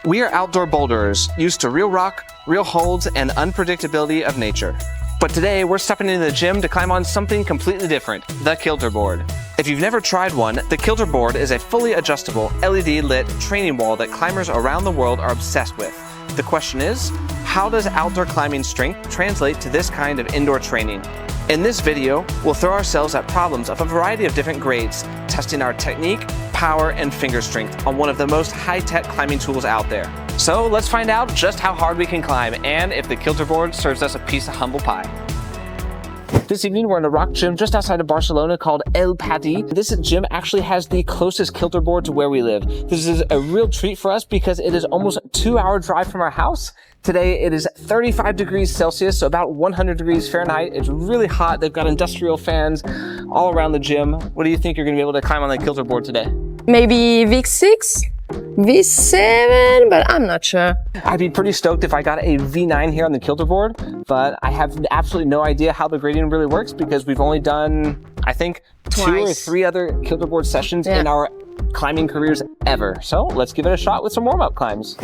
We are outdoor boulderers, used to real rock, real holds, and unpredictability of nature. But today, we're stepping into the gym to climb on something completely different, the Kilter Board. If you've never tried one, the Kilter Board is a fully adjustable, LED-lit training wall that climbers around the world are obsessed with. The question is, how does outdoor climbing strength translate to this kind of indoor training? In this video, we'll throw ourselves at problems of a variety of different grades, testing our technique, power, and finger strength on one of the most high-tech climbing tools out there. So let's find out just how hard we can climb and if the Kilter Board serves us a piece of humble pie. This evening, we're in a rock gym just outside of Barcelona called Pati. This gym actually has the closest Kilter Board to where we live. This is a real treat for us because it is almost a 2-hour drive from our house. Today, it is 35 degrees Celsius, so about 100 degrees Fahrenheit. It's really hot. They've got industrial fans all around the gym. What do you think you're going to be able to climb on the Kilter Board today? Maybe V6, V7, but I'm not sure. I'd be pretty stoked if I got a V9 here on the Kilter Board, but I have absolutely no idea how the grading really works because we've only done, I think, Twice. 2 or 3 other Kilter Board sessions in our climbing careers ever. So let's give it a shot with some warm-up climbs.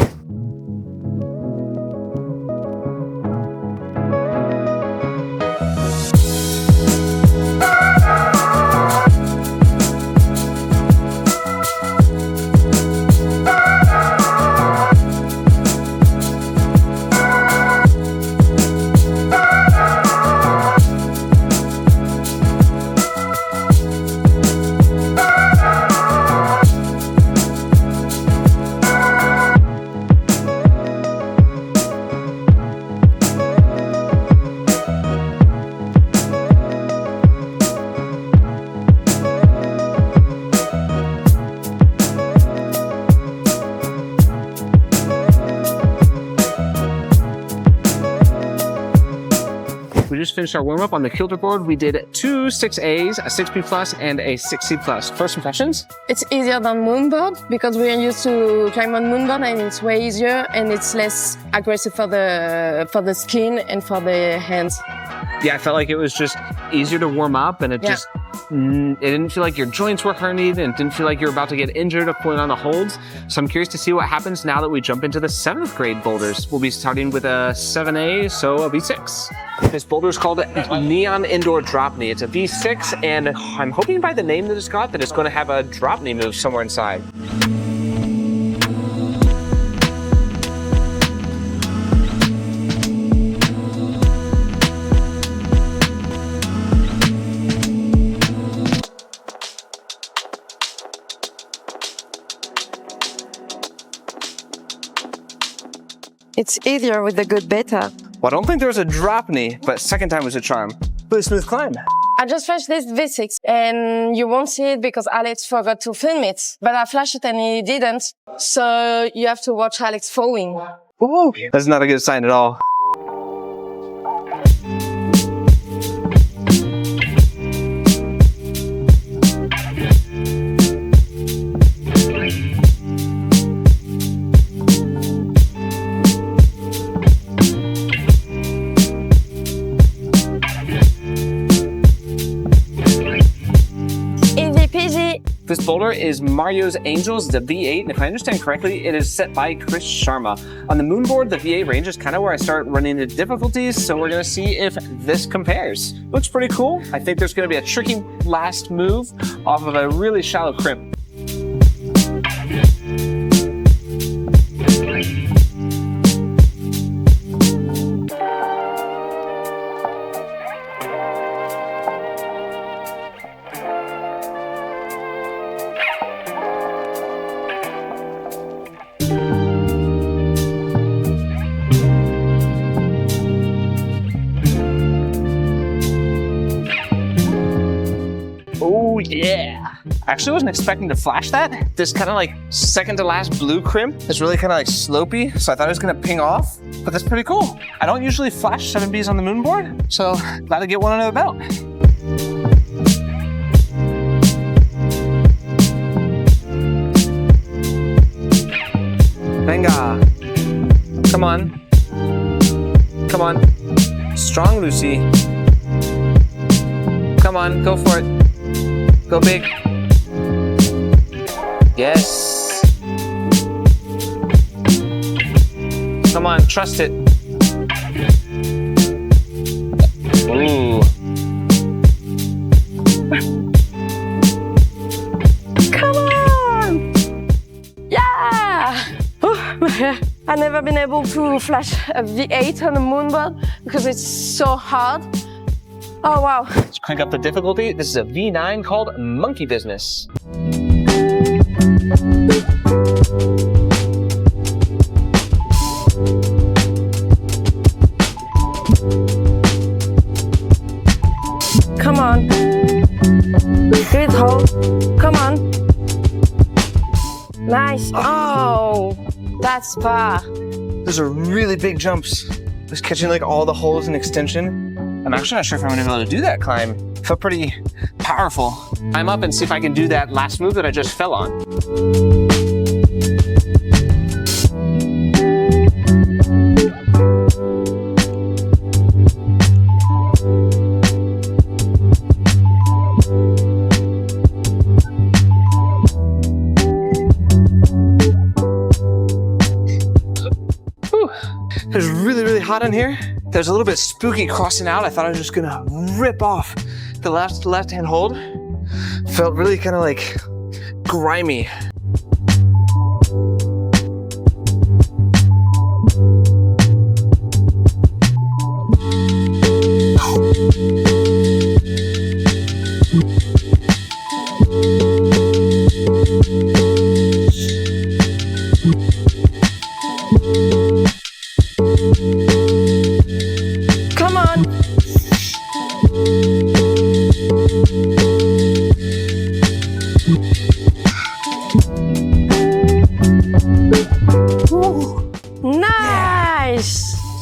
We just finished our warm-up on the Kilter Board. We did 2 6As, a 6B plus, and a 6C plus. First impressions? It's easier than Moonboard because we're used to climb on Moonboard and it's way easier and it's less aggressive for the skin and for the hands. Yeah, I felt like it was just easier to warm up and it didn't feel like your joints were herniated and it didn't feel like you were about to get injured of pulling on the holds. So I'm curious to see what happens now that we jump into the 7th grade boulders. We'll be starting with a 7A, so a V6. This boulder is called Neon Indoor Drop Knee. It's a V6 and I'm hoping by the name that it's got that it's going to have a drop knee move somewhere inside. It's easier with the good beta. Well, I don't think there was a drop knee, but second time was a charm. Really smooth climb. I just flashed this V6 and you won't see it because Alex forgot to film it. But I flashed it and he didn't. So you have to watch Alex falling. Ooh, that's not a good sign at all. This boulder is Mario's Angels, the V8, and if I understand correctly, it is set by Sharma. On the Moonboard, the V8 range is kind of where I start running into difficulties, so we're going to see if this compares. Looks pretty cool. I think there's going to be a tricky last move off of a really shallow crimp. Oh yeah! I actually wasn't expecting to flash that. This kind of like second to last blue crimp is really kind of like slopey, so I thought it was gonna ping off, but that's pretty cool. I don't usually flash 7Bs on the Moonboard, so glad to get one under the belt. Venga! Come on. Come on. Strong, Lucie. Come on, go for it. Go big. Yes. Come on, trust it. Ooh. Come on! Yeah! I've never been able to flash a V8 on a moonboard because it's so hard. Oh wow. Let's crank up the difficulty. This is a V9 called Monkey Business. Come on. Give it hold. Come on. Nice. Oh, that's far. Those are really big jumps. Just catching like all the holes in extension. I'm actually not sure if I'm gonna be able to do that climb. Felt pretty powerful. Climb up and see if I can do that last move that I just fell on. It was really, really hot in here. There's a little bit spooky crossing out. I thought I was just gonna rip off the left-hand hold. Felt really kind of like grimy.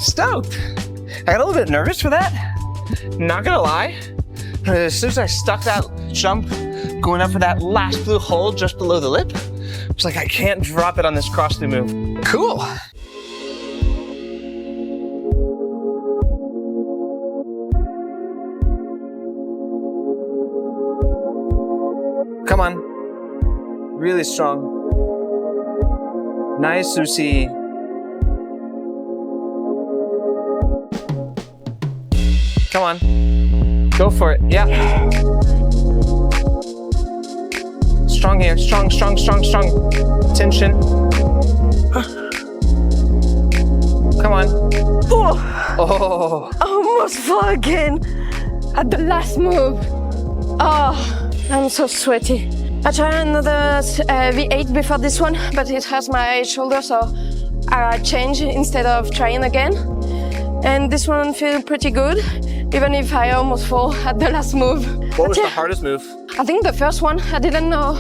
Stoked. I got a little bit nervous for that. Not gonna lie. As soon as I stuck that jump going up for that last blue hole just below the lip, it's like I can't drop it on this cross-through move. Cool. Come on. Really strong. Nice, Lucie. Come on. Go for it. Yeah. Strong here. Strong, strong, strong, strong. Tension. Come on. Oh! Oh. Almost fall again at the last move. Oh, I'm so sweaty. I tried another V8 before this one, but it hurts my shoulder, so I changed instead of trying again. And this one feels pretty good, even if I almost fall at the last move. What was the hardest move? I think the first one. I didn't know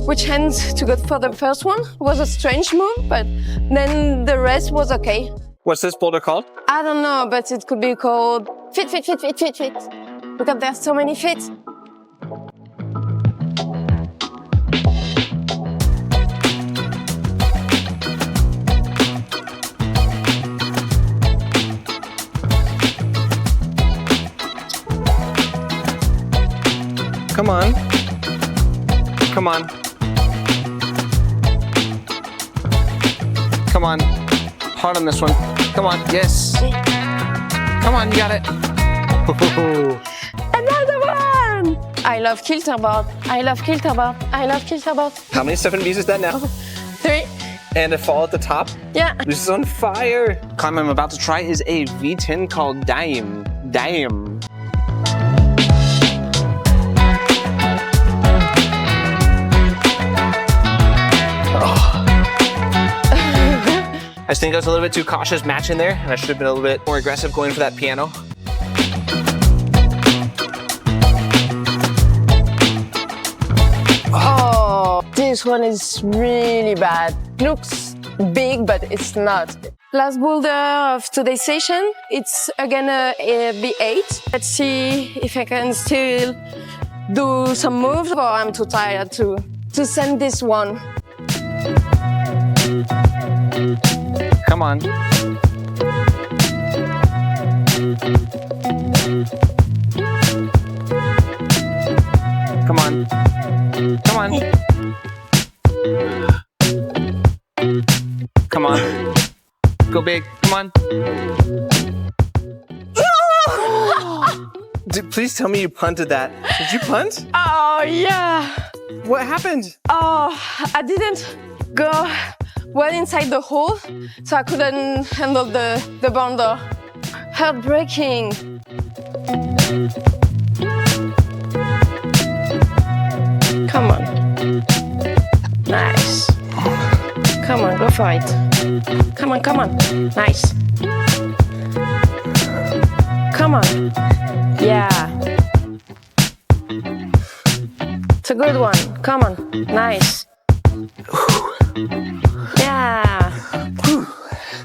which hands to go for the first one. It was a strange move, but then the rest was okay. What's this boulder called? I don't know, but it could be called fit. Because there's so many fits. Come on. Come on. Come on. Hard on this one. Come on. Yes. Come on, you got it. Another one! I love Kilter Board. I love Kilter Board. I love Kilter Board. How many 7Bs is that now? 3. And a fall at the top? Yeah. This is on fire. Climb I'm about to try is a V10 called Tighe. I just think I was a little bit too cautious matching there, and I should have been a little bit more aggressive going for that piano. Oh, this one is really bad. Looks big, but it's not. Last boulder of today's session, it's again a V8. Let's see if I can still do some moves, or I'm too tired to send this one. Come on. Come on. Come on. Come on. Go big. Come on. Please tell me you punted that. Did you punt? Oh, yeah. What happened? Oh, I didn't go well inside the hole, so I couldn't handle the boulder. Heartbreaking. Come on. Nice. Come on, go for it. Come on, come on. Nice. Come on. Yeah. It's a good one. Come on. Nice. Yeah.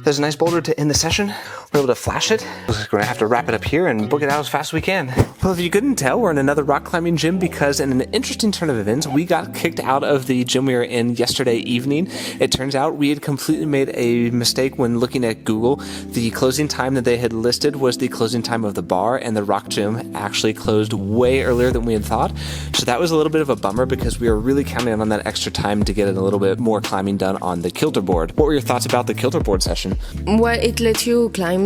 There's a nice boulder to end the session. We're able to flash it. Looks like we're gonna have to wrap it up here and book it out as fast as we can. Well, if you couldn't tell, we're in another rock climbing gym because in an interesting turn of events, we got kicked out of the gym we were in yesterday evening. It turns out we had completely made a mistake when looking at Google. The closing time that they had listed was the closing time of the bar, and the rock gym actually closed way earlier than we had thought. So that was a little bit of a bummer because we were really counting on that extra time to get a little bit more climbing done on the Kilter Board. What were your thoughts about the Kilter Board session? Well, it lets you climb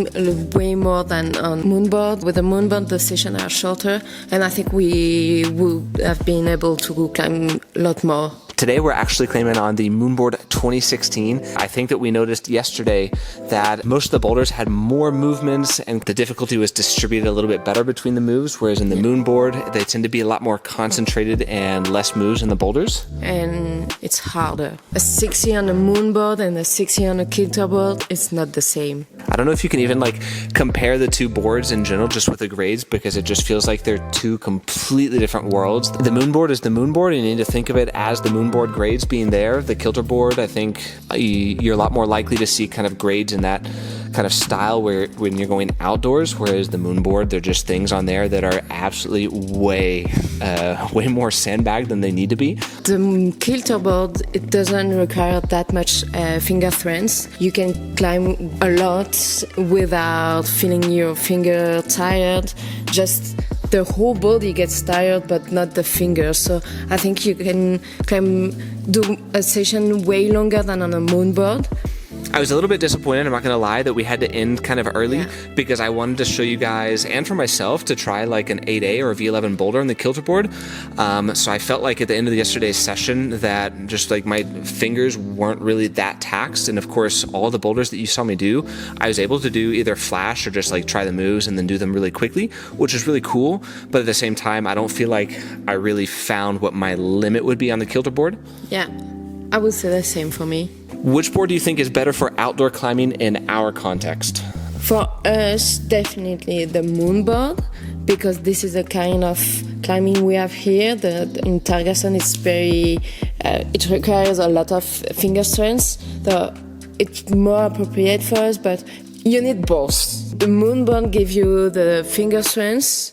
way more than on Moonboard. With the Moonboard, the sessions are shorter, and I think we would have been able to climb a lot more. Today we're actually claiming on the Moonboard 2016. I think that we noticed yesterday that most of the boulders had more movements and the difficulty was distributed a little bit better between the moves, whereas in the Moonboard, they tend to be a lot more concentrated and less moves in the boulders. And it's harder. A 60 on a Moonboard and a 60 on a Kilter Board, it's not the same. I don't know if you can even compare the two boards in general just with the grades because it just feels like they're two completely different worlds. The Moonboard is the Moonboard and you need to think of it as the Moonboard grades being there. The Kilter Board, I think you're a lot more likely to see kind of grades in that kind of style where when you're going outdoors, whereas the Moonboard, they're just things on there that are absolutely way more sandbagged than they need to be. The Kilter Board, it doesn't require that much finger strength. You can climb a lot without feeling your finger tired. Just the whole body gets tired, but not the fingers. So I think you can do a session way longer than on a Moonboard. I was a little bit disappointed, I'm not going to lie, that we had to end kind of early because I wanted to show you guys and for myself to try like an 8A or a V11 boulder on the Kilter Board. So I felt like at the end of yesterday's session that just like my fingers weren't really that taxed. And of course, all the boulders that you saw me do, I was able to do either flash or just like try the moves and then do them really quickly, which is really cool. But at the same time, I don't feel like I really found what my limit would be on the Kilter Board. Yeah, I would say the same for me. Which board do you think is better for outdoor climbing in our context? For us, definitely the Moonboard, because this is the kind of climbing we have here. In Targason, it's very, it requires a lot of finger strength. So it's more appropriate for us, but you need both. The Moonboard gives you the finger strength,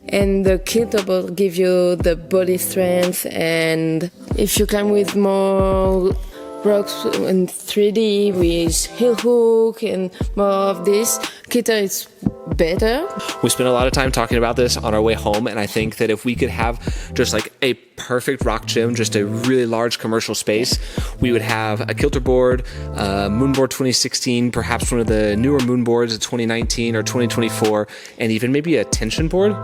and the Kilter Board gives you the body strength. And if you climb with more rocks in 3D with heel hook and more of this, Kilter is better. We spent a lot of time talking about this on our way home, and I think that if we could have just like a perfect rock gym, just a really large commercial space, we would have a Kilter Board, Moonboard 2016, perhaps one of the newer Moonboards of 2019 or 2024, and even maybe a tension board.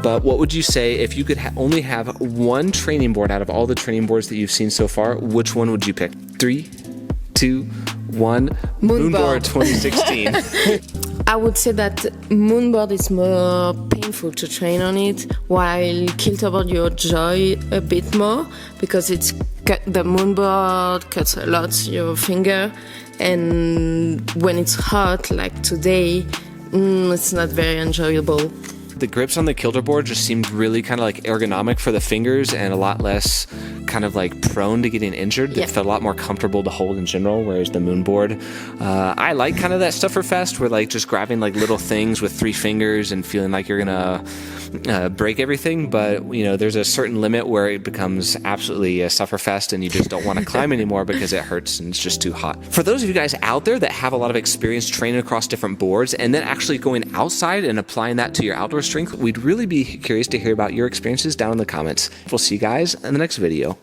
But what would you say if you could only have one training board out of all the training boards that you've seen so far? Which one would you pick? 3, 2, 1. Moonboard 2016. I would say that Moonboard is more painful to train on it, while Kilter Board you enjoy a bit more because the Moonboard cuts a lot your finger, and when it's hot like today, it's not very enjoyable. The grips on the Kilter Board just seemed really kind of like ergonomic for the fingers and a lot less kind of like prone to getting injured. It felt a lot more comfortable to hold in general, whereas the Moonboard, I like kind of that Stufferfest where like just grabbing like little things with 3 fingers and feeling like you're gonna break everything, but you know, there's a certain limit where it becomes absolutely a Stufferfest and you just don't want to climb anymore because it hurts and it's just too hot. For those of you guys out there that have a lot of experience training across different boards and then actually going outside and applying that to your outdoor strength, we'd really be curious to hear about your experiences down in the comments. We'll see you guys in the next video.